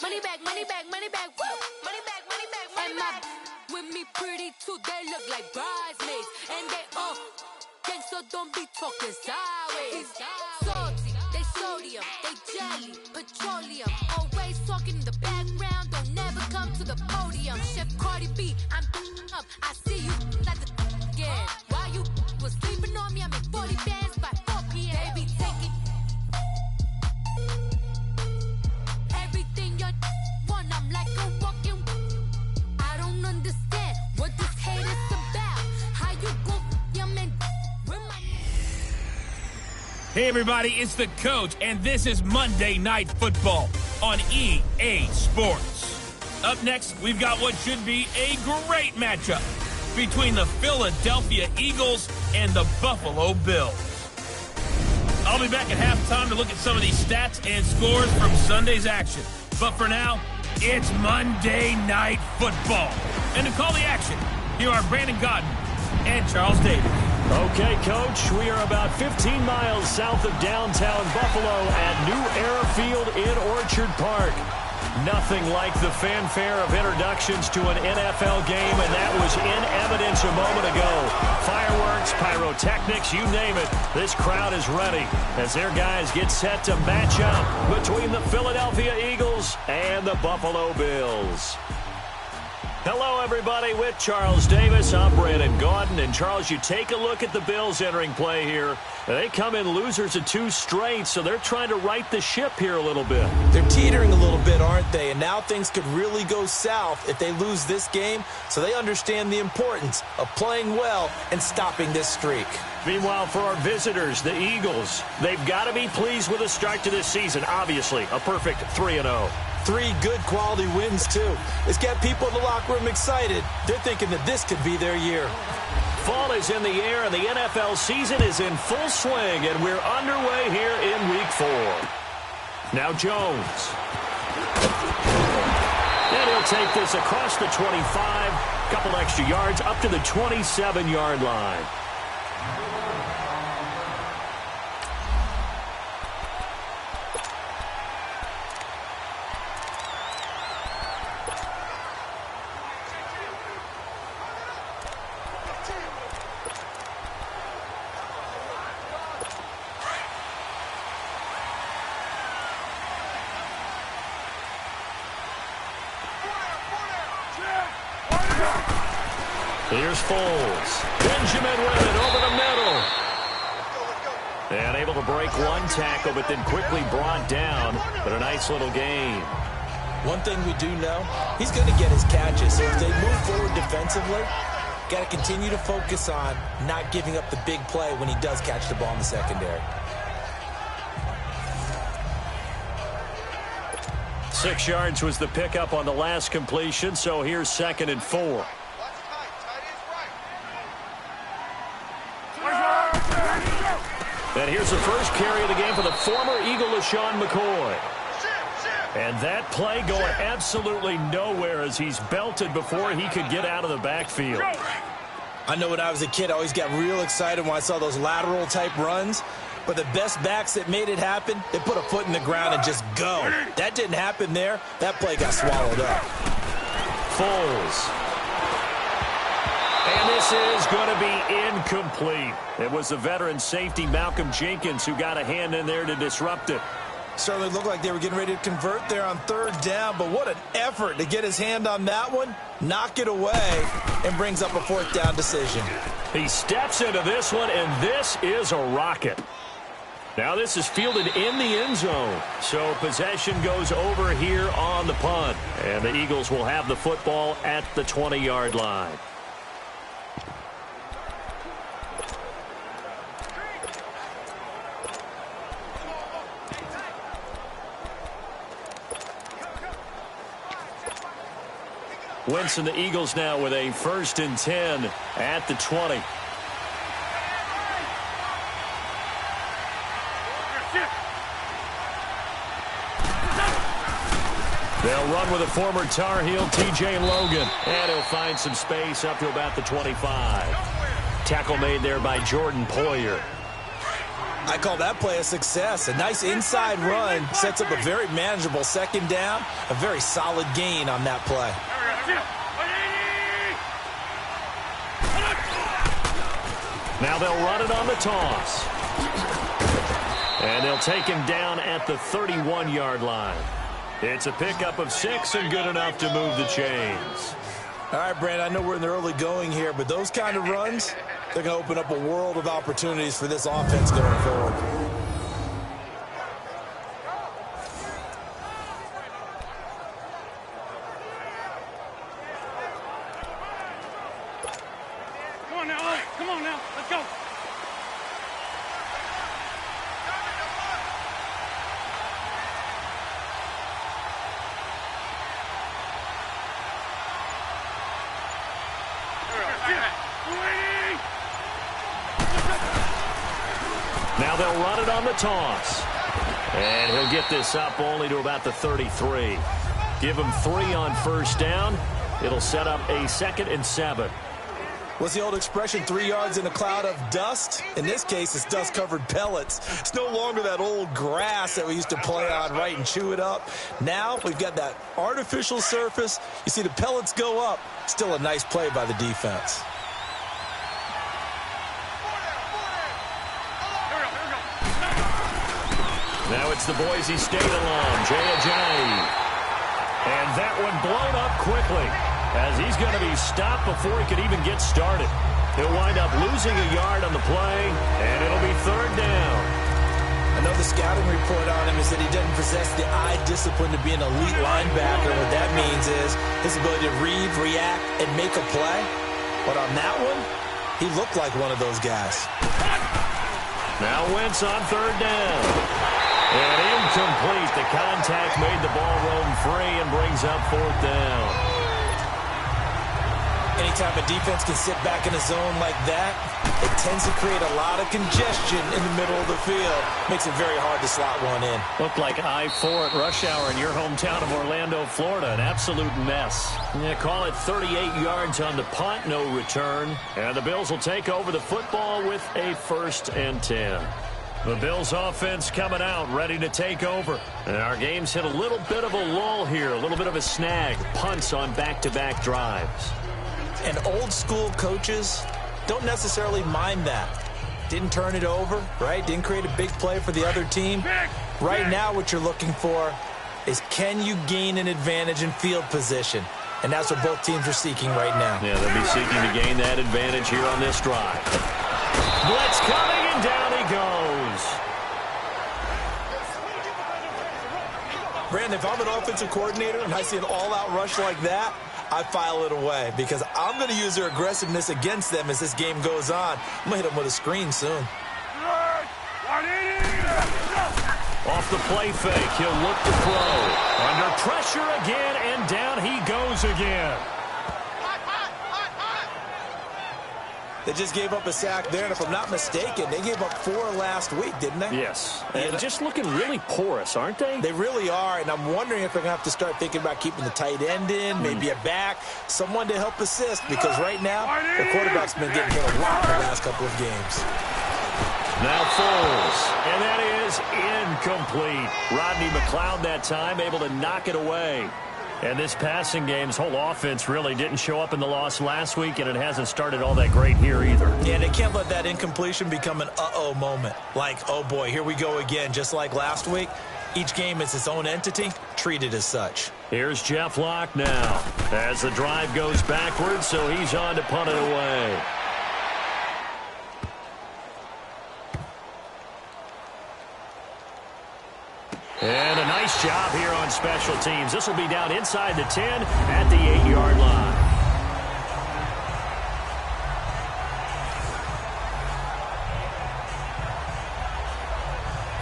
money back, money back, money back, woo! Money back, money back, money back. With me pretty too, they look like bridesmaids. And they all gang, so don't be talking sideways. Salty, they sodium, they jelly, petroleum. Always talking in the background, don't never come to the podium. Chef Cardi B, I'm up, I see you like the again. While you was sleeping on me, I make 40 bands by 4 p.m. They be taking everything you want, I'm like a walking. I don't understand what this hate is about. How you go your man? Hey everybody, it's the Coach, and this is Monday Night Football on EA Sports. Up next, we've got what should be a great matchup between the Philadelphia Eagles and the Buffalo Bills. I'll be back at halftime to look at some of these stats and scores from Sunday's action. But for now, it's Monday Night Football. And to call the action, here are Brandon Godden and Charles Davis. Okay, Coach, we are about 15 miles south of downtown Buffalo at New Era Field in Orchard Park. Nothing like the fanfare of introductions to an NFL game, and that was in evidence a moment ago. Fireworks, pyrotechnics, you name it. This crowd is ready as their guys get set to match up between the Philadelphia Eagles and the Buffalo Bills. Hello, everybody, with Charles Davis. I'm Brandon Gaudin. And, Charles, you take a look at the Bills entering play here. They come in losers of 2 straight, so they're trying to right the ship here a little bit. They're teetering a little bit, aren't they? And now things could really go south if they lose this game, so they understand the importance of playing well and stopping this streak. Meanwhile, for our visitors, the Eagles, they've got to be pleased with the start to this season. Obviously, a perfect 3-0. 3 good quality wins, too. It's got people in the locker room excited. They're thinking that this could be their year. Fall is in the air, and the NFL season is in full swing, and we're underway here in Week 4. Now Jones. And he'll take this across the 25, couple extra yards up to the 27-yard line. Here's Foles. Benjamin with it over the middle. And able to break one tackle, but then quickly brought down. But a nice little gain. One thing we do know, he's going to get his catches. So if they move forward defensively, got to continue to focus on not giving up the big play when he does catch the ball in the secondary. 6 yards was the pickup on the last completion, so here's 2nd and 4. And here's the first carry of the game for the former Eagle, LaShawn McCoy. And that play going absolutely nowhere as he's belted before he could get out of the backfield. I know when I was a kid, I always got real excited when I saw those lateral-type runs. But the best backs that made it happen, they put a foot in the ground and just go. That didn't happen there. That play got swallowed up. Foles. And this is going to be incomplete. It was the veteran safety Malcolm Jenkins who got a hand in there to disrupt it. Certainly looked like they were getting ready to convert there on 3rd down, but what an effort to get his hand on that one, knock it away, and brings up a 4th down decision. He steps into this one, and this is a rocket. Now this is fielded in the end zone, so possession goes over here on the punt, and the Eagles will have the football at the 20-yard line. Winston, the Eagles now with a 1st and 10 at the 20. They'll run with a former Tar Heel, TJ Logan. And he'll find some space up to about the 25. Tackle made there by Jordan Poyer. I call that play a success. A nice inside run sets up a very manageable second down, a very solid gain on that play. Now they'll run it on the toss. And they'll take him down at the 31-yard line. It's a pickup of 6 and good enough to move the chains. All right, Brandon, I know we're in the early going here, but those kind of runs, they're going to open up a world of opportunities for this offense going forward. Come on now, come on now, let's go. Now they'll run it on the toss. And he'll get this up only to about the 33. Give him 3 on first down. It'll set up a 2nd and 7. What's the old expression, 3 yards in a cloud of dust? In this case, it's dust-covered pellets. It's no longer that old grass that we used to play on, right, and chew it up. Now we've got that artificial surface. You see the pellets go up. Still a nice play by the defense. Now it's the Boise State alum, Jay Ajayi. And that one blown up quickly as he's going to be stopped before he could even get started. He'll wind up losing a yard on the play, and it'll be 3rd down. I know the scouting report on him is that he doesn't possess the eye discipline to be an elite linebacker. What that means is his ability to read, react, and make a play. But on that one, he looked like one of those guys. Now Wentz on 3rd down. And incomplete. The contact made the ball roam free and brings up 4th down. Anytime a defense can sit back in a zone like that, it tends to create a lot of congestion in the middle of the field. Makes it very hard to slot one in. Looked like I-4 at rush hour in your hometown of Orlando, Florida. An absolute mess. Yeah, call it 38 yards on the punt, no return. And the Bills will take over the football with a 1st and 10. The Bills offense coming out, ready to take over. And our game's hit a little bit of a lull here, a little bit of a snag. Punts on back-to-back drives. And old-school coaches don't necessarily mind that. Didn't turn it over, right? Didn't create a big play for the other team. Right now what you're looking for is, can you gain an advantage in field position? And that's what both teams are seeking right now. Yeah, they'll be seeking to gain that advantage here on this drive. Blitz coming, and down he goes. Brandon, if I'm an offensive coordinator and I see an all-out rush like that, I file it away because I'm going to use their aggressiveness against them as this game goes on. I'm going to hit them with a screen soon. Off the play fake, he'll look to throw. Under pressure again, and down he goes again. They just gave up a sack there, and if I'm not mistaken, they gave up 4 last week, didn't they? Yes. And just looking really porous, aren't they? They really are, and I'm wondering if they're going to have to start thinking about keeping the tight end in, maybe a back, someone to help assist, because right now, the quarterback's been getting hit a lot in the last couple of games. Now Foles, and that is incomplete. Rodney McLeod that time able to knock it away. And this passing game's whole offense really didn't show up in the loss last week, and it hasn't started all that great here either. Yeah, and they can't let that incompletion become an uh-oh moment. Like, oh boy, here we go again, just like last week. Each game is its own entity, treated as such. Here's Jeff Locke now as the drive goes backwards, so he's on to punt it away. And a nice job here on special teams. This will be down inside the 10 at the 8-yard line.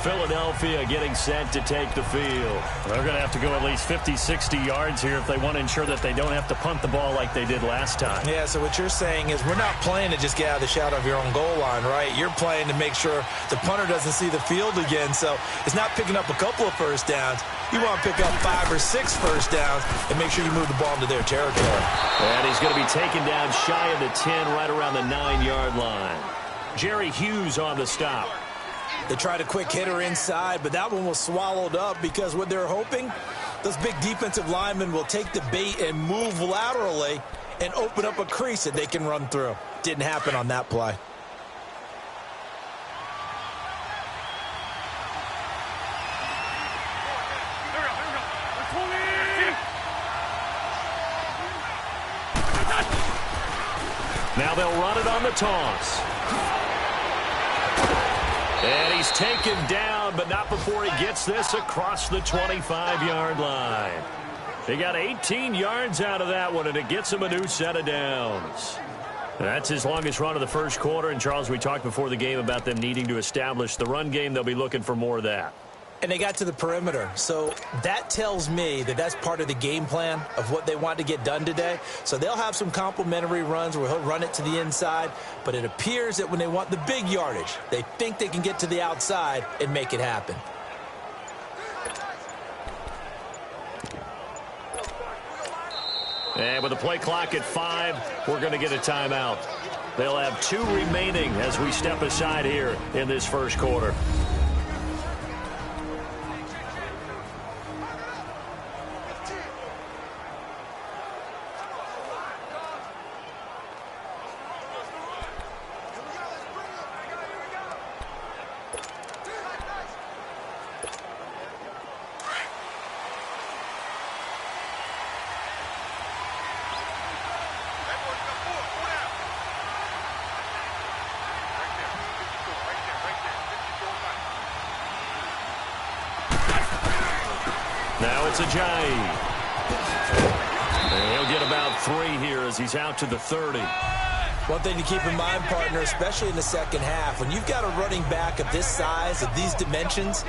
Philadelphia getting set to take the field. They're going to have to go at least 50, 60 yards here if they want to ensure that they don't have to punt the ball like they did last time. Yeah, so what you're saying is we're not playing to just get out of the shadow of your own goal line, right? You're playing to make sure the punter doesn't see the field again. So it's not picking up a couple of first downs. You want to pick up 5 or 6 first downs and make sure you move the ball into their territory. And he's going to be taken down shy of the 10, right around the 9-yard line. Jerry Hughes on the stop. They tried a quick hitter inside, but that one was swallowed up because what they're hoping, those big defensive linemen will take the bait and move laterally and open up a crease that they can run through. Didn't happen on that play. Now they'll run it on the toss. And he's taken down, but not before he gets this across the 25-yard line. They got 18 yards out of that one, and it gets him a new set of downs. That's his longest run of the first quarter. And, Charles, we talked before the game about them needing to establish the run game. They'll be looking for more of that. And they got to the perimeter. So that tells me that that's part of the game plan of what they want to get done today. So they'll have some complementary runs where he'll run it to the inside. But it appears that when they want the big yardage, they think they can get to the outside and make it happen. And with the play clock at 5, we're going to get a timeout. They'll have 2 remaining as we step aside here in this first quarter. Now it's Ajayi. And he'll get about 3 here as he's out to the 30. One thing to keep in mind, partner, especially in the second half, when you've got a running back of this size, of these dimensions,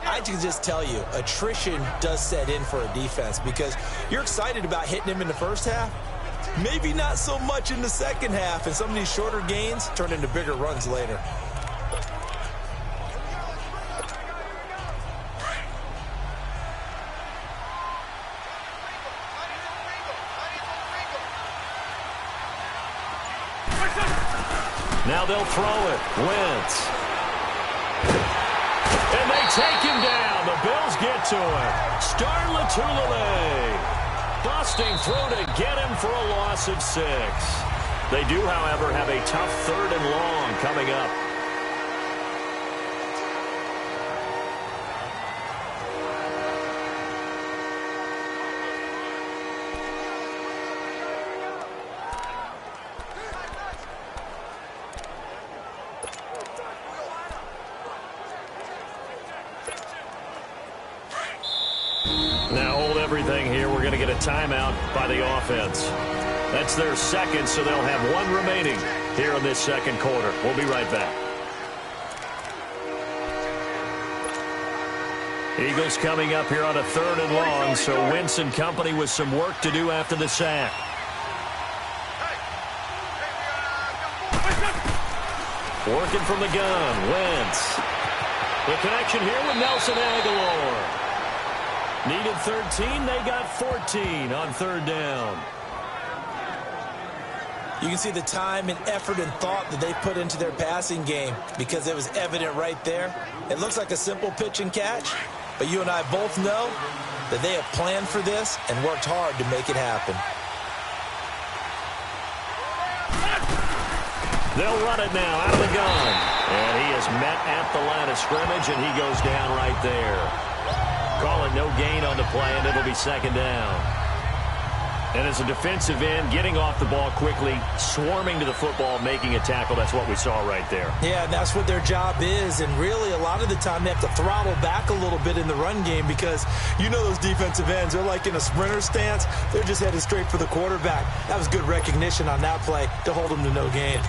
I can just tell you, attrition does set in for a defense because you're excited about hitting him in the first half. Maybe not so much in the second half, and some of these shorter gains turn into bigger runs later. Now they'll throw it. Wentz. And they take him down. The Bills get to him. Starlatulele busting through to get him for a loss of 6. They do, however, have a tough 3rd and long coming up. Now hold everything here. We're going to get a timeout by the offense. That's their second, so they'll have 1 remaining here in this second quarter. We'll be right back. Eagles coming up here on a 3rd and long, so Wentz and company with some work to do after the sack. Working from the gun, Wentz. The connection here with Nelson Aguilar. Needed 13, they got 14 on 3rd down. You can see the time and effort and thought that they put into their passing game because it was evident right there. It looks like a simple pitch and catch, but you and I both know that they have planned for this and worked hard to make it happen. They'll run it now out of the gun. And he is met at the line of scrimmage, and he goes down right there. Call it no gain on the play, and it'll be 2nd down. And as a defensive end, getting off the ball quickly, swarming to the football, making a tackle, that's what we saw right there. Yeah, and that's what their job is. And really, a lot of the time, they have to throttle back a little bit in the run game because you know those defensive ends, they're like in a sprinter stance. They're just headed straight for the quarterback. That was good recognition on that play to hold them to no gain.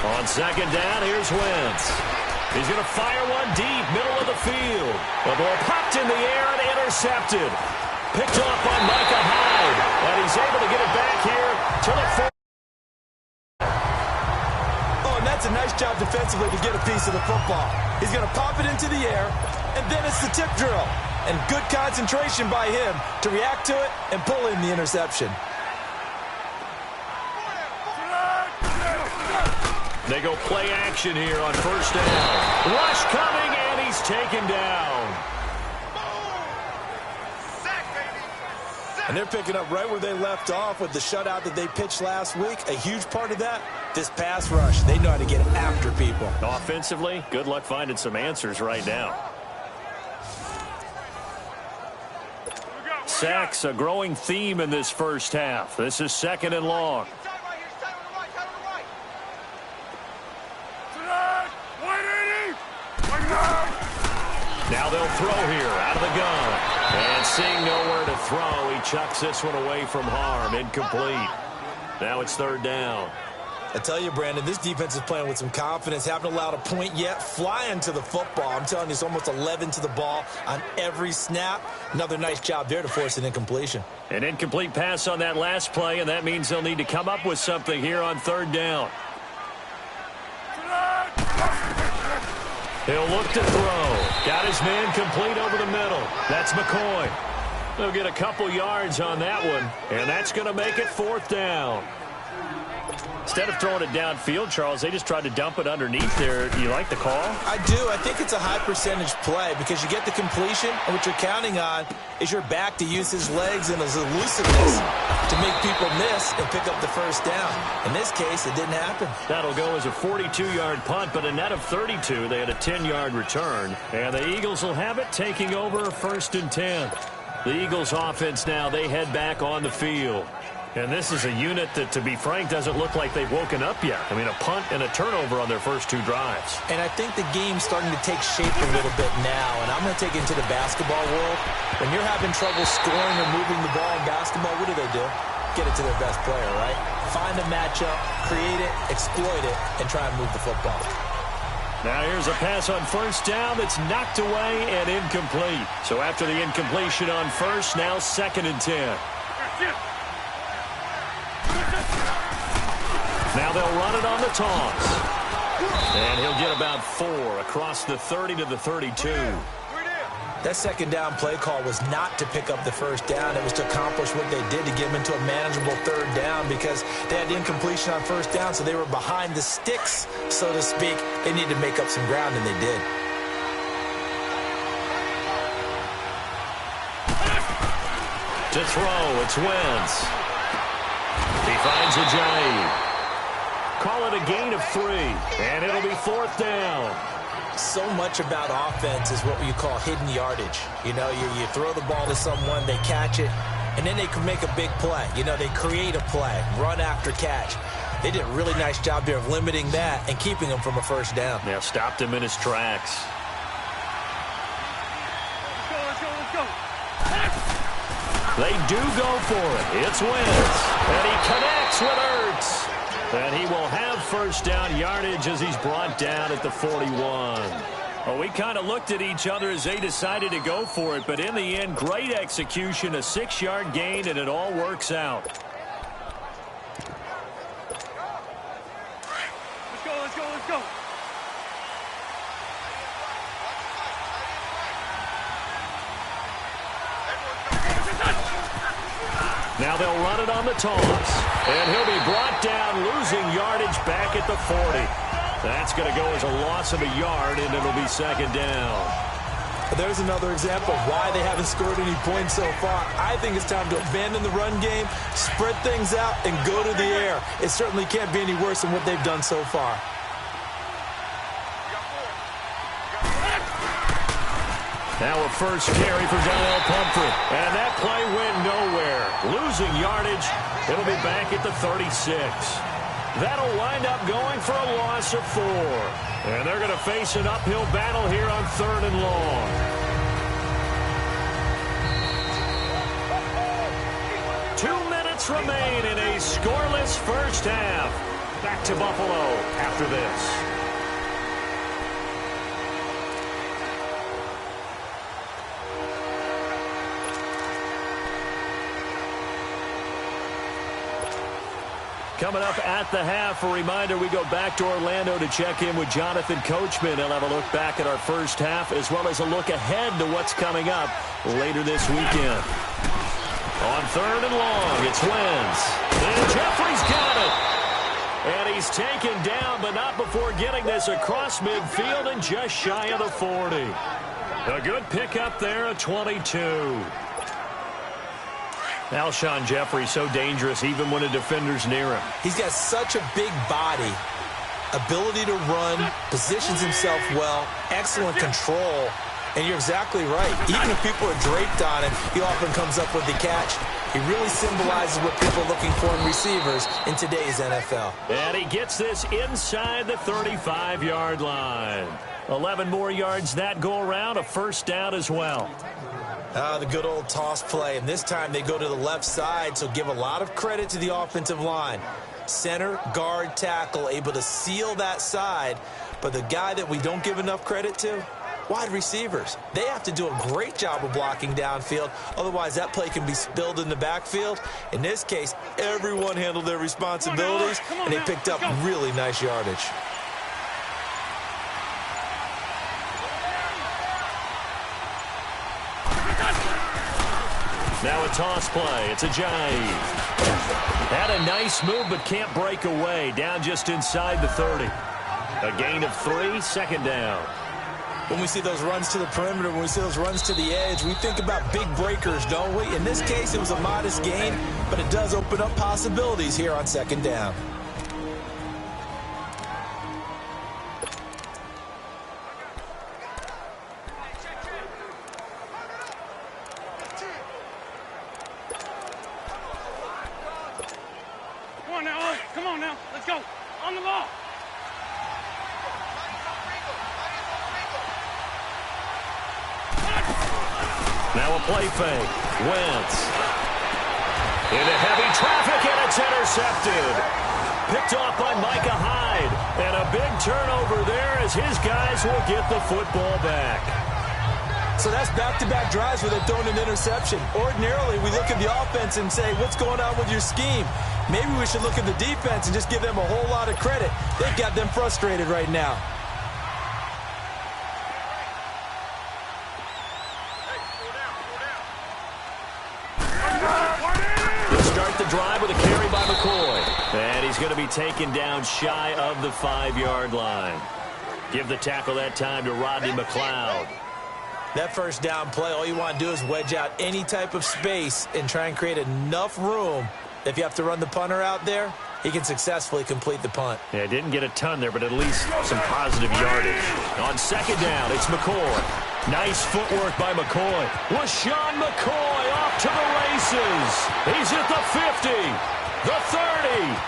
On 2nd down, here's Wentz. He's going to fire one deep, middle of the field. The ball popped in the air and intercepted. Picked off by Micah Hyde. And he's able to get it back here to the 4. Oh, and that's a nice job defensively to get a piece of the football. He's going to pop it into the air, and then it's the tip drill. and good concentration by him to react to it and pull in the interception. They go play action here on first down. Rush coming, and he's taken down. And they're picking up right where they left off with the shutout that they pitched last week. A huge part of that, this pass rush. They know how to get after people. Offensively, good luck finding some answers right now. Sacks, a growing theme in this first half. This is 2nd and long. Now they'll throw here out of the gun. And seeing nowhere to throw, he chucks this one away from harm. Incomplete. Now it's 3rd down. I tell you, Brandon, this defense is playing with some confidence. Haven't allowed a point yet. Flying to the football. I'm telling you, it's almost 11 to the ball on every snap. Another nice job there to force an incompletion. An incomplete pass on that last play, and that means they'll need to come up with something here on 3rd down. He'll look to throw. Got his man complete over the middle. That's McCoy. They'll get a couple yards on that one, and that's going to make it 4th down. Instead of throwing it downfield, Charles, they just tried to dump it underneath there. You like the call? I do. I think it's a high percentage play because you get the completion, and what you're counting on is your back to use his legs and his elusiveness to make people miss and pick up the first down. In this case, it didn't happen. That'll go as a 42-yard punt, but a net of 32. They had a 10-yard return, and the Eagles will have it taking over 1st and 10. The Eagles offense now, they head back on the field. And this is a unit that, to be frank, doesn't look like they've woken up yet. I mean, a punt and a turnover on their first 2 drives. And I think the game's starting to take shape a little bit now. And I'm going to take it into the basketball world. When you're having trouble scoring or moving the ball in basketball, what do? Get it to their best player, right? Find a matchup, create it, exploit it, and try and move the football. Now here's a pass on first down that's knocked away and incomplete. So after the incompletion on first, now 2nd and 10. Now they'll run it on the toss. And he'll get about 4 across the 30 to the 32. That 2nd down play call was not to pick up the first down. It was to accomplish what they did to get them into a manageable 3rd down because they had the incompletion on first down, so they were behind the sticks, so to speak. They needed to make up some ground, and they did. To throw, it's Wentz. He finds Ajayi. Call it a gain of 3, and it'll be 4th down. So much about offense is what you call hidden yardage. You know, you throw the ball to someone, they catch it, and then they can make a big play. You know, they create a play, run after catch. They did a really nice job there of limiting that and keeping him from a first down. Yeah, stopped him in his tracks. Let's go. They do go for it. It's Wentz, and he connects with Ertz. And he will have first down yardage as he's brought down at the 41. Well, we kind of looked at each other as they decided to go for it, but in the end, great execution, a 6-yard gain, and it all works out. Let's go. Now they'll run it on the toss. And he'll be brought down, losing yardage back at the 40. That's going to go as a loss of a yard, and it'll be 2nd down. There's another example of why they haven't scored any points so far. I think it's time to abandon the run game, spread things out, and go to the air. It certainly can't be any worse than what they've done so far. Now a first carry for Donnell Pumphrey. And that play went nowhere. Losing yardage. It'll be back at the 36. That'll wind up going for a loss of 4. And they're going to face an uphill battle here on 3rd and long. Two minutes remain in a scoreless first half. Back to Buffalo after this. Coming up at the half, a reminder, we go back to Orlando to check in with Jonathan Coachman. He'll have a look back at our first half as well as a look ahead to what's coming up later this weekend. On 3rd and long, it's Wentz. And Jeffrey's got it. And he's taken down, but not before getting this across midfield and just shy of the 40. A good pickup there at 22. Alshon Jeffrey so dangerous even when a defender's near him. He's got such a big body, ability to run, positions himself well, excellent control, and you're exactly right. Even if people are draped on him, he often comes up with the catch. He really symbolizes what people are looking for in receivers in today's NFL. And he gets this inside the 35-yard line. 11 more yards that go around, a first down as well. The good old toss play, and this time they go to the left side, so give a lot of credit to the offensive line. Center, guard, tackle, able to seal that side, but the guy that we don't give enough credit to, wide receivers. They have to do a great job of blocking downfield, otherwise that play can be spilled in the backfield. In this case, everyone handled their responsibilities, and they picked up really nice yardage. Now a toss play. It's a jive. Had a nice move, but can't break away. Down just inside the 30. A gain of 3, second down. When we see those runs to the perimeter, when we see those runs to the edge, we think about big breakers, don't we? In this case, it was a modest gain, but it does open up possibilities here on second down. Come on now, let's go. On the ball. Now a play fake. Wentz. Into heavy traffic, and it's intercepted. Picked off by Micah Hyde. And a big turnover there as his guys will get the football back. So that's back-to-back drives where they're throwing an interception. Ordinarily, we look at the offense and say, what's going on with your scheme? Maybe we should look at the defense and just give them a whole lot of credit. They've got them frustrated right now. They'll start the drive with a carry by McCoy. And he's going to be taken down shy of the 5-yard line. Give the tackle that time to Rodney McLeod. That first down play, all you want to do is wedge out any type of space and try and create enough room. If you have to run the punter out there, he can successfully complete the punt. Yeah, didn't get a ton there, but at least some positive yardage. On second down, it's McCoy. Nice footwork by McCoy. LaShawn McCoy off to the races. He's at the 50, the 30,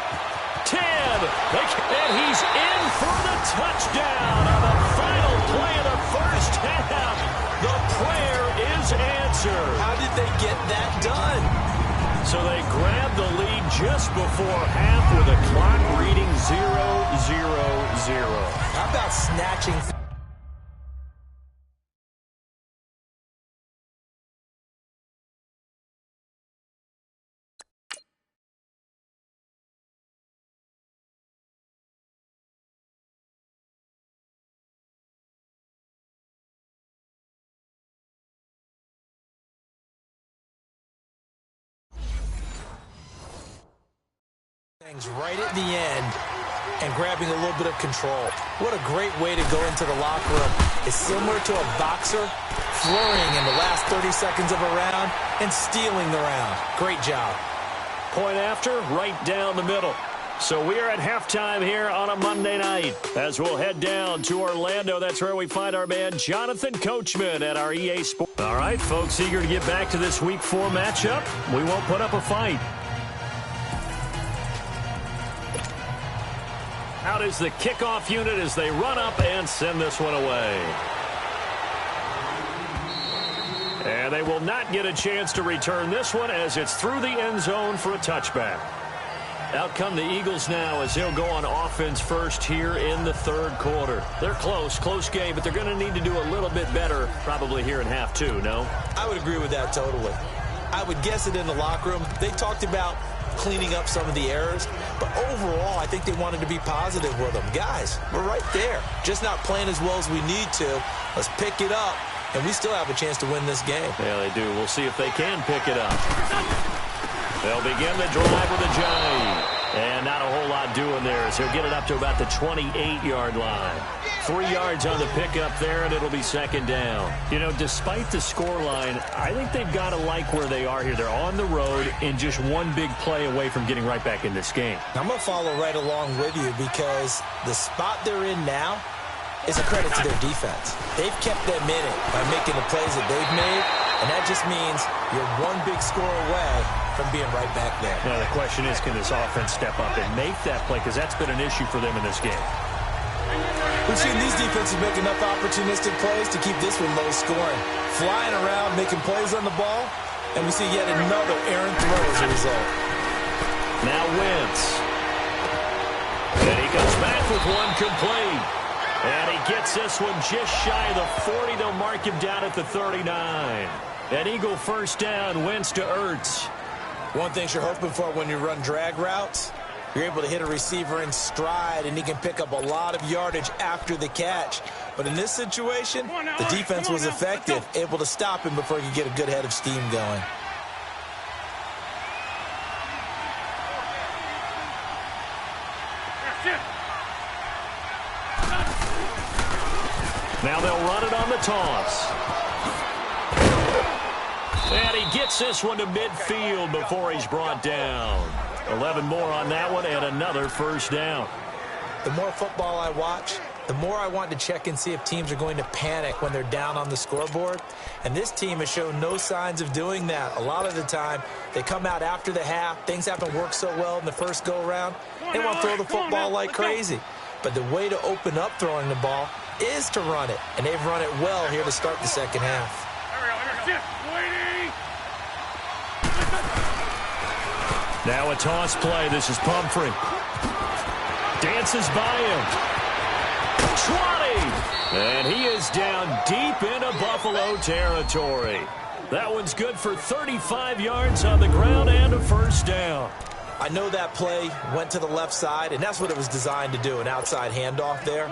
10, and he's in for the touchdown on the final play of the first half. The prayer is answered. How did they get that done? So they grabbed the lead just before half with a clock reading 0-0-0. How about snatching? Things right at the end and grabbing a little bit of control. What a great way to go into the locker room. It's similar to a boxer flurrying in the last 30 seconds of a round and stealing the round. Great job. Point after, right down the middle. So we are at halftime here on a Monday night as we'll head down to Orlando. That's where we find our man Jonathan Coachman at our EA Sports. All right, folks, eager to get back to this Week 4 matchup. We won't put up a fight. Out is the kickoff unit as they run up and send this one away. And they will not get a chance to return this one as it's through the end zone for a touchback. Out come the Eagles now as they'll go on offense first here in the third quarter. They're close game, but they're going to need to do a little bit better probably here in half two, no? I would agree with that totally. I would guess it in the locker room. They talked about cleaning up some of the errors. But overall, I think they wanted to be positive with them. Guys, we're right there. Just not playing as well as we need to. Let's pick it up, and we still have a chance to win this game. Yeah, they do. We'll see if they can pick it up. They'll begin the drive with a Johnny. And not a whole lot doing there as he'll get it up to about the 28-yard line. 3 yards on the pickup there, and it'll be second down. You know, despite the scoreline, I think they've got to like where they are here. They're on the road and just one big play away from getting right back in this game. I'm going to follow right along with you because the spot they're in now is a credit to their defense. They've kept them in it by making the plays that they've made, and that just means you're one big score away from being right back there. Now, the question is, can this offense step up and make that play? Because that's been an issue for them in this game. We've seen these defenses make enough opportunistic plays to keep this one low scoring. Flying around, making plays on the ball, and we see yet another errant throw as a result. Now Wentz. And he comes back with one complete. And he gets this one just shy of the 40. They'll mark him down at the 39. An Eagle first down, Wentz to Ertz. One thing you're hoping for when you run drag routes, you're able to hit a receiver in stride, and he can pick up a lot of yardage after the catch. But in this situation, the defense was effective, able to stop him before he could get a good head of steam going. Now they'll run it on the toss. And he gets this one to midfield before he's brought down. 11 more on that one and another first down. The more football I watch, the more I want to check and see if teams are going to panic when they're down on the scoreboard. And this team has shown no signs of doing that. A lot of the time, they come out after the half. Things haven't worked so well in the first go-around. They want to throw the football like crazy. But the way to open up throwing the ball is to run it. And they've run it well here to start the second half. Now a toss play. This is Pumphrey. Dances by him. 20. And he is down deep into Buffalo territory. That one's good for 35 yards on the ground and a first down. I know that play went to the left side, and that's what it was designed to do, an outside handoff there.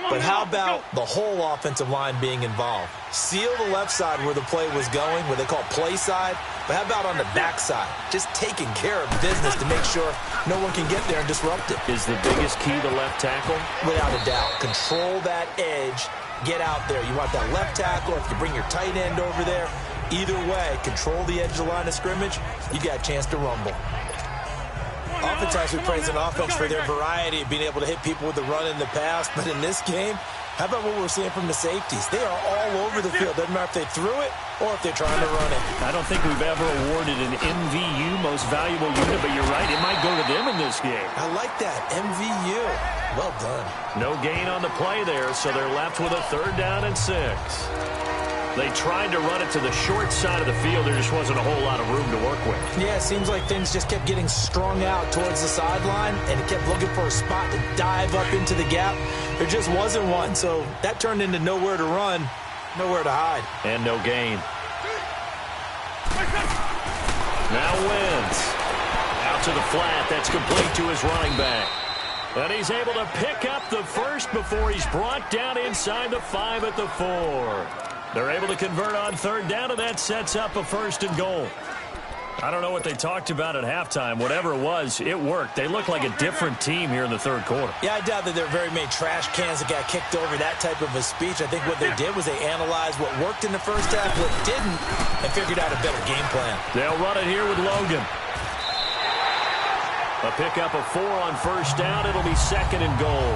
But how about the whole offensive line being involved? Seal the left side where the play was going, what they call play side. But how about on the backside? Just taking care of business to make sure no one can get there and disrupt it. Is the biggest key the left tackle? Without a doubt. Control that edge. Get out there. You want that left tackle. If you bring your tight end over there, either way, control the edge of the line of scrimmage, you got a chance to rumble. Oftentimes we praise an offense for their variety of being able to hit people with the run in the pass, but in this game, how about what we're seeing from the safeties? They are all over the field. Doesn't matter if they threw it or if they're trying to run it. I don't think we've ever awarded an MVU, most valuable unit, but you're right, it might go to them in this game. I like that, MVU. Well done. No gain on the play there, so they're left with a third down and 6. They tried to run it to the short side of the field. There just wasn't a whole lot of room to work with. Yeah, it seems like things just kept getting strung out towards the sideline, and it kept looking for a spot to dive up into the gap. There just wasn't one, so that turned into nowhere to run, nowhere to hide. And no gain. Now Wentz. Out to the flat. That's complete to his running back. And he's able to pick up the first before he's brought down inside the 5 at the 4. They're able to convert on third down, and that sets up a first and goal. I don't know what they talked about at halftime. Whatever it was, it worked. They look like a different team here in the third quarter. Yeah, I doubt that there are very many trash cans that got kicked over, that type of a speech. I think what they did was they analyzed what worked in the first half, what didn't, and figured out a better game plan. They'll run it here with Logan. A pickup of 4 on first down. It'll be second and goal.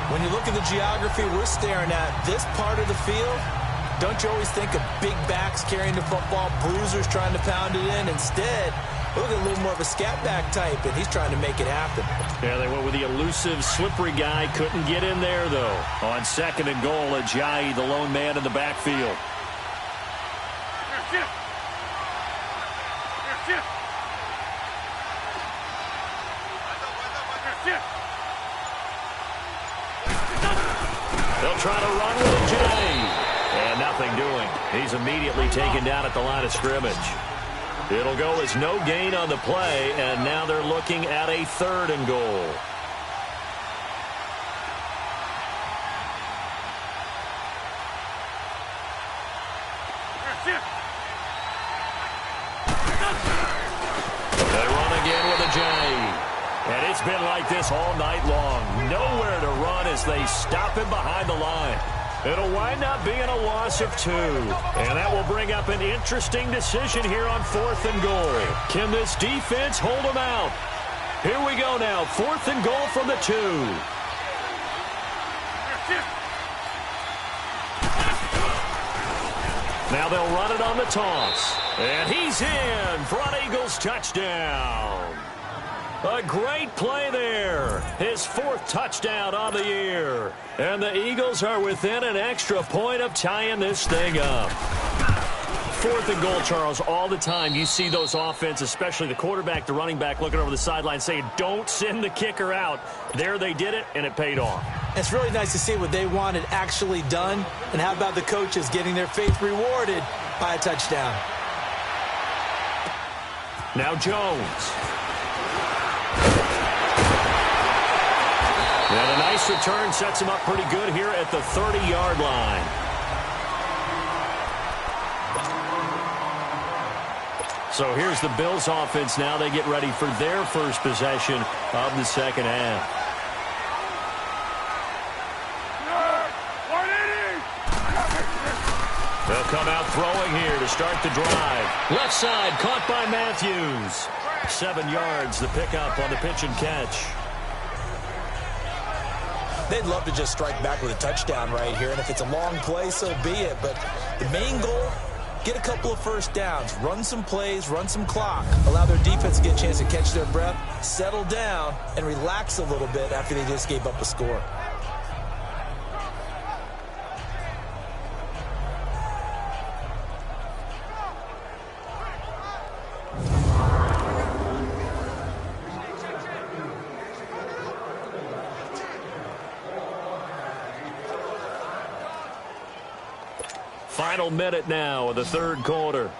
When you look at the geography we're staring at, this part of the field, don't you always think of big backs carrying the football, bruisers trying to pound it in? Instead, look at a little more of a scat back type, and he's trying to make it happen. Yeah, they went with the elusive, slippery guy. Couldn't get in there, though. On second and goal, Ajayi, the lone man in the backfield. They'll try to run with Ajayi. And nothing doing. He's immediately taken down at the line of scrimmage. It'll go as no gain on the play, and now they're looking at a 3rd and goal. They run again with a J. And it's been like this all night long. Nowhere to run as they stop him behind the line. It'll wind up being a loss of 2. And that will bring up an interesting decision here on 4th and goal. Can this defense hold them out? Here we go now. 4th and goal from the 2. Now they'll run it on the toss. And he's in. Front Eagles touchdown. A great play there. His 4th touchdown on the year. And the Eagles are within an extra point of tying this thing up. 4th and goal, Charles, all the time you see those offenses, especially the quarterback, the running back, looking over the sideline saying, don't send the kicker out. There they did it, and it paid off. It's really nice to see what they wanted actually done. And how about the coaches getting their faith rewarded by a touchdown? Now Jones. And a nice return sets him up pretty good here at the 30-yard line. So here's the Bills offense now. They get ready for their first possession of the second half. They'll come out throwing here to start the drive. Left side caught by Matthews. 7 yards, the pickup on the pitch and catch. They'd love to just strike back with a touchdown right here, and if it's a long play, so be it. But the main goal, get a couple of first downs, run some plays, run some clock, allow their defense to get a chance to catch their breath, settle down, and relax a little bit after they just gave up a score. Final minute now of the 3rd quarter.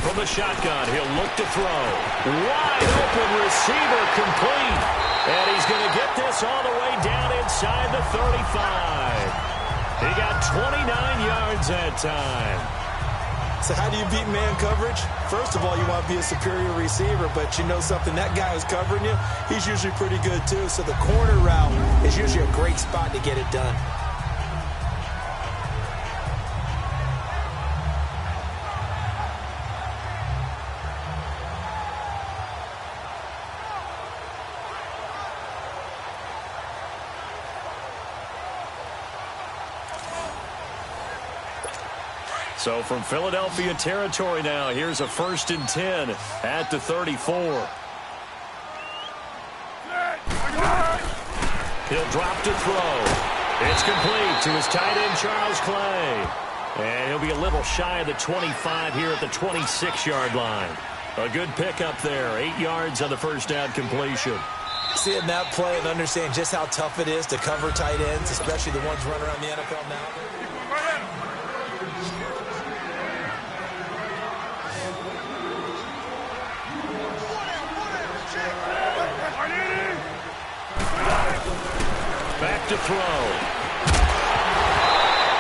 From the shotgun, he'll look to throw. Wide open receiver complete. And he's going to get this all the way down inside the 35. He got 29 yards that time. So how do you beat man coverage? First of all, you want to be a superior receiver, but you know something, that guy who's covering you, he's usually pretty good too. So the corner route is usually a great spot to get it done. So from Philadelphia territory now, here's a 1st and 10 at the 34. He'll drop to throw. It's complete to his tight end, Charles Clay. And he'll be a little shy of the 25 here at the 26-yard line. A good pickup there, 8 yards on the first down completion. Seeing that play and understand just how tough it is to cover tight ends, especially the ones running around the NFL now. Back to throw.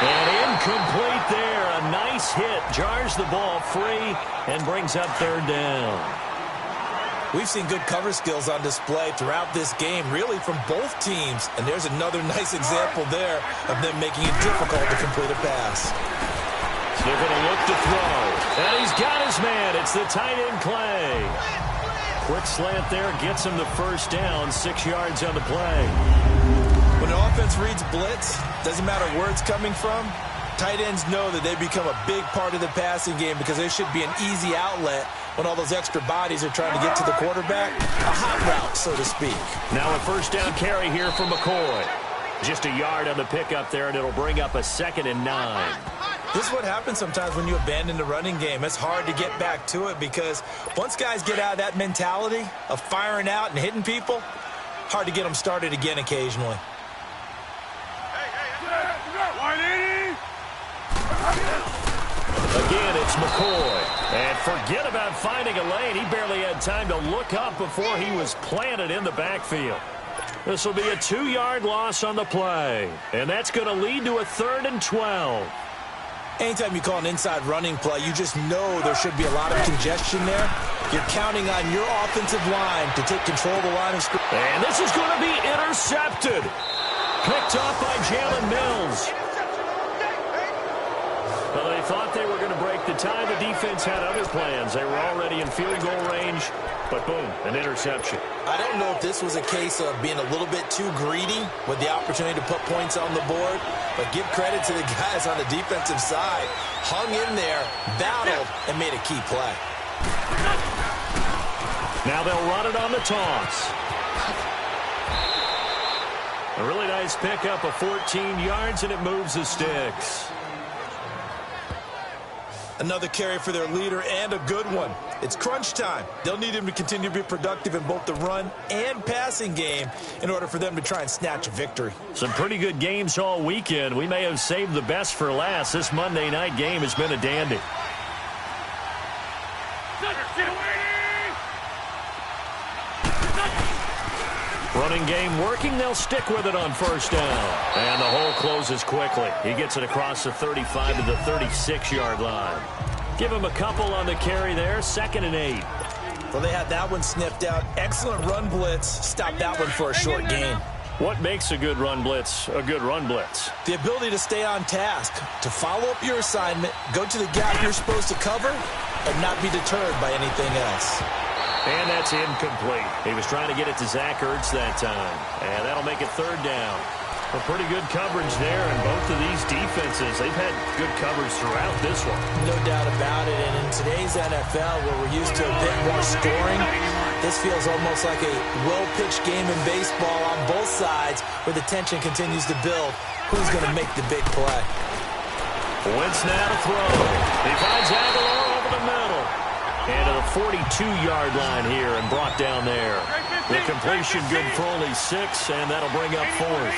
And incomplete there. A nice hit. Jars the ball free and brings up 3rd down. We've seen good cover skills on display throughout this game, really from both teams. And there's another nice example there of them making it difficult to complete a pass. So they're going to look to throw. And he's got his man. It's the tight end, Clay. Quick slant there. Gets him the first down. 6 yards on the play. When an offense reads blitz, doesn't matter where it's coming from, tight ends know that they become a big part of the passing game because there should be an easy outlet when all those extra bodies are trying to get to the quarterback. A hot route, so to speak. Now a first down carry here from McCoy. Just a yard on the pickup there, and it'll bring up a 2nd and 9. This is what happens sometimes when you abandon the running game. It's hard to get back to it because once guys get out of that mentality of firing out and hitting people, hard to get them started again occasionally. Again, it's McCoy. And forget about finding a lane. He barely had time to look up before he was planted in the backfield. This will be a 2-yard loss on the play. And that's going to lead to a 3rd and 12. Anytime you call an inside running play, you just know there should be a lot of congestion there. You're counting on your offensive line to take control of the line of scrimmage. And this is going to be intercepted. Picked up by Jalen Mills. Well, they thought they were going to break the tie. The defense had other plans. They were already in field goal range, but boom, an interception. I don't know if this was a case of being a little bit too greedy with the opportunity to put points on the board, but give credit to the guys on the defensive side. Hung in there, battled, and made a key play. Now they'll run it on the toss. A really nice pickup of 14 yards, and it moves the sticks. Another carry for their leader, and a good one. It's crunch time. They'll need him to continue to be productive in both the run and passing game in order for them to try and snatch a victory. Some pretty good games all weekend. We may have saved the best for last. This Monday night game has been a dandy. Running game working. They'll stick with it on 1st down. And the hole closes quickly. He gets it across the 35 to the 36-yard line. Give him a couple on the carry there. 2nd and 8. Well, they had that one sniffed out. Excellent run blitz. Stop that one for a short gain. What makes a good run blitz a good run blitz? The ability to stay on task, to follow up your assignment, go to the gap you're supposed to cover, and not be deterred by anything else. And that's incomplete. He was trying to get it to Zach Ertz that time. And that'll make it 3rd down. A pretty good coverage there, and both of these defenses, they've had good coverage throughout this one. No doubt about it. And in today's NFL, where we're used to a bit more scoring, this feels almost like a well-pitched game in baseball on both sides, where the tension continues to build. Who's going to make the big play? Wentz now to throw. He finds Aguilar over the middle. And to the 42-yard line here and brought down there. The completion good for only 6, and that'll bring up 4th.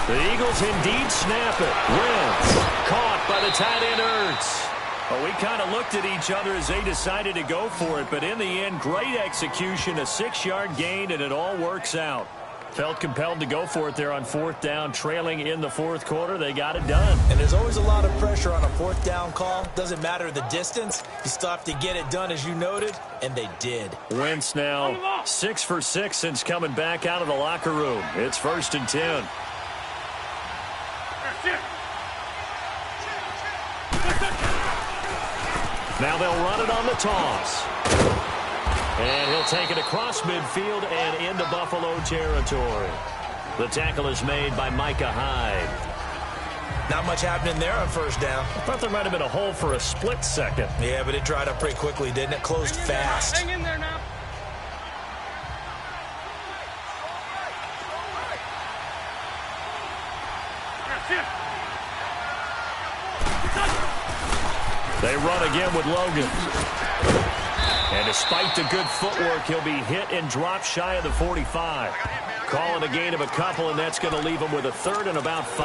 The Eagles indeed snap it. Wentz caught by the tight end Ertz. Well, we kind of looked at each other as they decided to go for it, but in the end, great execution, a 6-yard gain, and it all works out. Felt compelled to go for it there on 4th down, trailing in the 4th quarter. They got it done. And there's always a lot of pressure on a 4th down call. Doesn't matter the distance. You still have to get it done, as you noted, and they did. Wentz now 6 for 6 since coming back out of the locker room. It's 1st and 10. Now they'll run it on the toss. And he'll take it across midfield and into Buffalo territory. The tackle is made by Micah Hyde. Not much happening there on 1st down. I thought there might have been a hole for a split second. Yeah, but it dried up pretty quickly, didn't it? Closed fast. Hang in there now. They run again with Logan. And despite the good footwork, he'll be hit and dropped shy of the 45. Calling a gain of a couple, and that's going to leave him with a 3rd and about 5.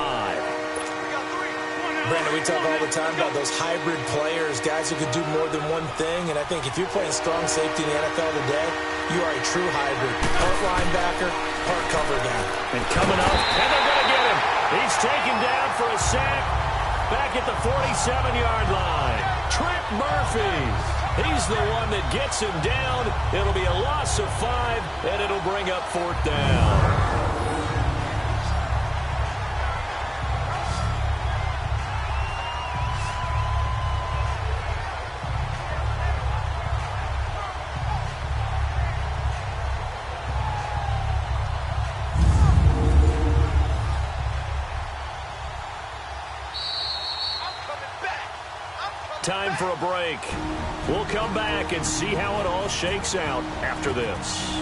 Brandon, we talk all the time about those hybrid players, guys who could do more than one thing. And I think if you're playing strong safety in the NFL today, you are a true hybrid. Part linebacker, part cover guy. And coming up, and they're going to get him. He's taken down for a sack back at the 47-yard line. Trent Murphy. He's the one that gets him down. It'll be a loss of 5, and it'll bring up 4th down. Time for a break. We'll come back and see how it all shakes out after this.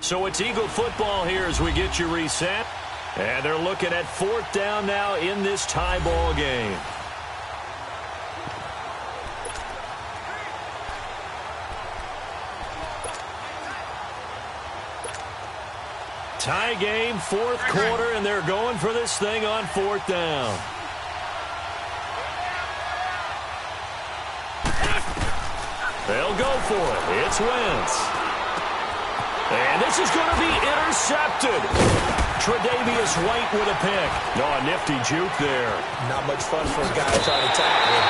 So it's Eagle football here as we get you reset. And they're looking at 4th down now in this tie ball game. Tie game, 4th quarter, and they're going for this thing on 4th down. They'll go for it. It's Wentz. And this is going to be intercepted. Tre'Davious White with a pick. No, a nifty juke there. Not much fun for a guy trying to tackle him.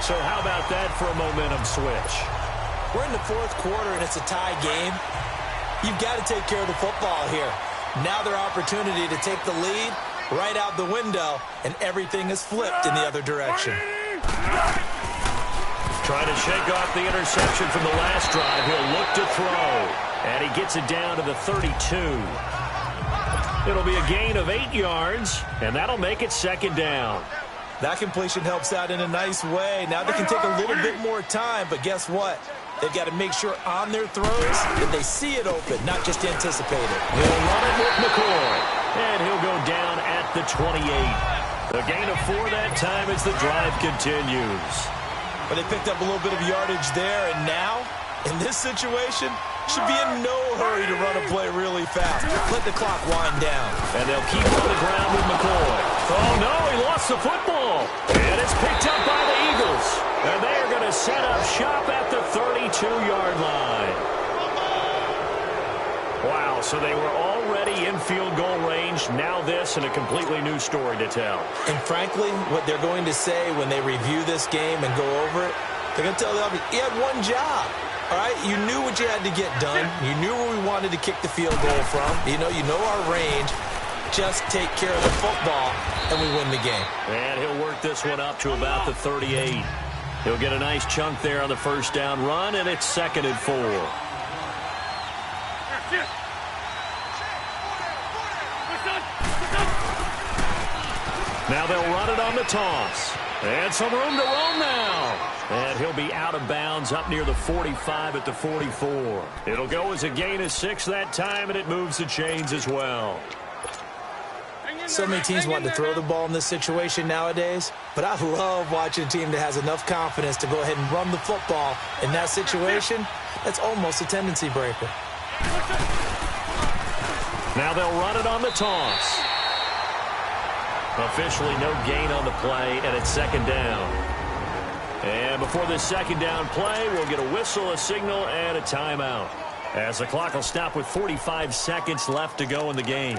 So how about that for a momentum switch? We're in the 4th quarter, and it's a tie game. You've got to take care of the football here. Now their opportunity to take the lead right out the window, and everything is flipped in the other direction. Trying to shake off the interception from the last drive. He'll look to throw, and he gets it down to the 32. It'll be a gain of 8 yards, and that'll make it 2nd down. That completion helps out in a nice way. Now they can take a little bit more time, but guess what? They've got to make sure on their throws that they see it open, not just anticipate it. He'll run it with McCoy, and he'll go down at the 28. A gain of 4 that time as the drive continues. But they picked up a little bit of yardage there, and now, in this situation, should be in no hurry to run a play really fast. Let the clock wind down. And they'll keep on the ground with McCoy. Oh, no, he lost the football. And it's picked up by the Eagles. And they are going to set up shop at the 32-yard line. Wow, so they were already in field goal range. Now this, and a completely new story to tell. And frankly, what they're going to say when they review this game and go over it, they're going to tell the offense, he had one job. All right, you knew what you had to get done. You knew where we wanted to kick the field goal from. You know our range. Just take care of the football, and we win the game. And he'll work this one up to about the 38. He'll get a nice chunk there on the 1st down run, and it's 2nd and 4. Now they'll run it on the toss. And some room to roam now. And he'll be out of bounds up near the 45 at the 44. It'll go as a gain of 6 that time, and it moves the chains as well. So many teams want to throw the ball in this situation nowadays, but I love watching a team that has enough confidence to go ahead and run the football. In that situation, that's almost a tendency breaker. Now they'll run it on the toss. Officially no gain on the play, and it's 2nd down. And before this 2nd down play, we'll get a whistle, a signal, and a timeout, as the clock will stop with 45 seconds left to go in the game.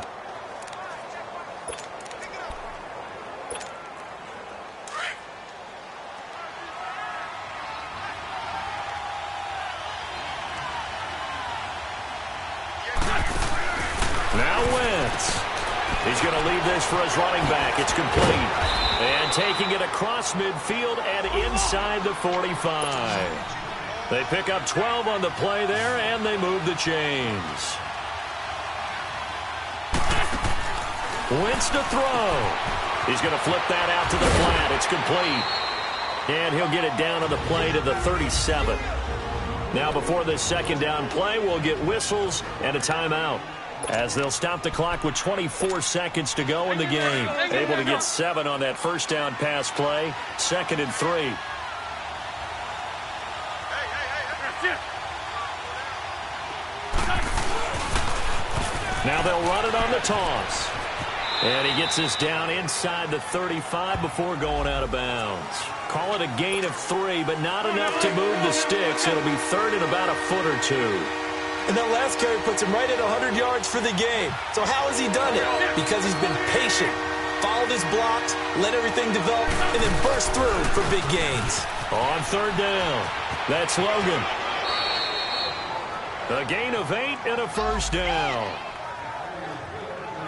Now Wentz. He's going to leave this for his running back. It's complete. And taking it across midfield and inside the 45. They pick up 12 on the play there, and they move the chains. Wentz to throw. He's going to flip that out to the flat. It's complete. And he'll get it down on the play to the 37. Now before this 2nd down play, we'll get whistles and a timeout, as they'll stop the clock with 24 seconds to go in the game. Able to get 7 on that 1st down pass play. 2nd and 3. Now they'll run it on the toss. And he gets this down inside the 35 before going out of bounds. Call it a gain of 3, but not enough to move the sticks. It'll be 3rd and about a foot or 2. And that last carry puts him right at 100 yards for the game. So how has he done it? Because he's been patient, followed his blocks, let everything develop, and then burst through for big gains. On 3rd down, that's Logan. A gain of 8 and a 1st down.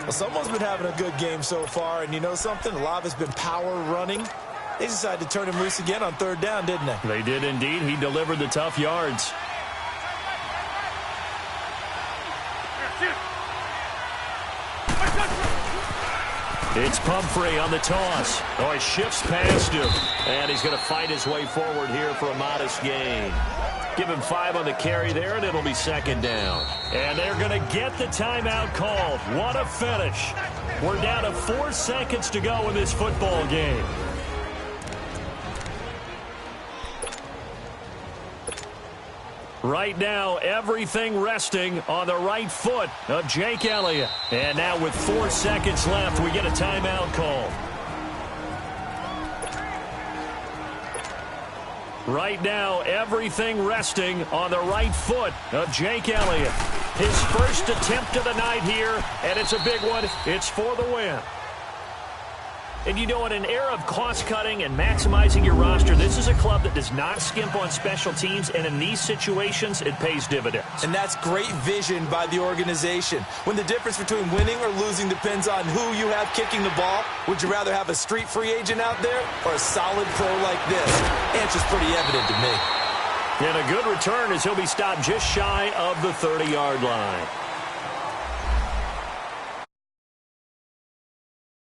Well, someone's been having a good game so far, and you know something? A lot of it's been power running. They decided to turn him loose again on 3rd down, didn't they? They did indeed. He delivered the tough yards. It's Pumphrey on the toss. Oh, he shifts past him. And he's going to fight his way forward here for a modest gain. Give him 5 on the carry there, and it'll be second down. And they're going to get the timeout called. What a finish. We're down to 4 seconds to go in this football game. Right now, everything resting on the right foot of Jake Elliott. And now with 4 seconds left, we get a timeout call. Right now, everything resting on the right foot of Jake Elliott. His first attempt of the night here, and it's a big one. It's for the win. And you know, in an era of cost-cutting and maximizing your roster, this is a club that does not skimp on special teams, and in these situations, it pays dividends. And that's great vision by the organization. When the difference between winning or losing depends on who you have kicking the ball, would you rather have a street free agent out there or a solid pro like this? Answer's pretty evident to me. And a good return as he'll be stopped just shy of the 30-yard line.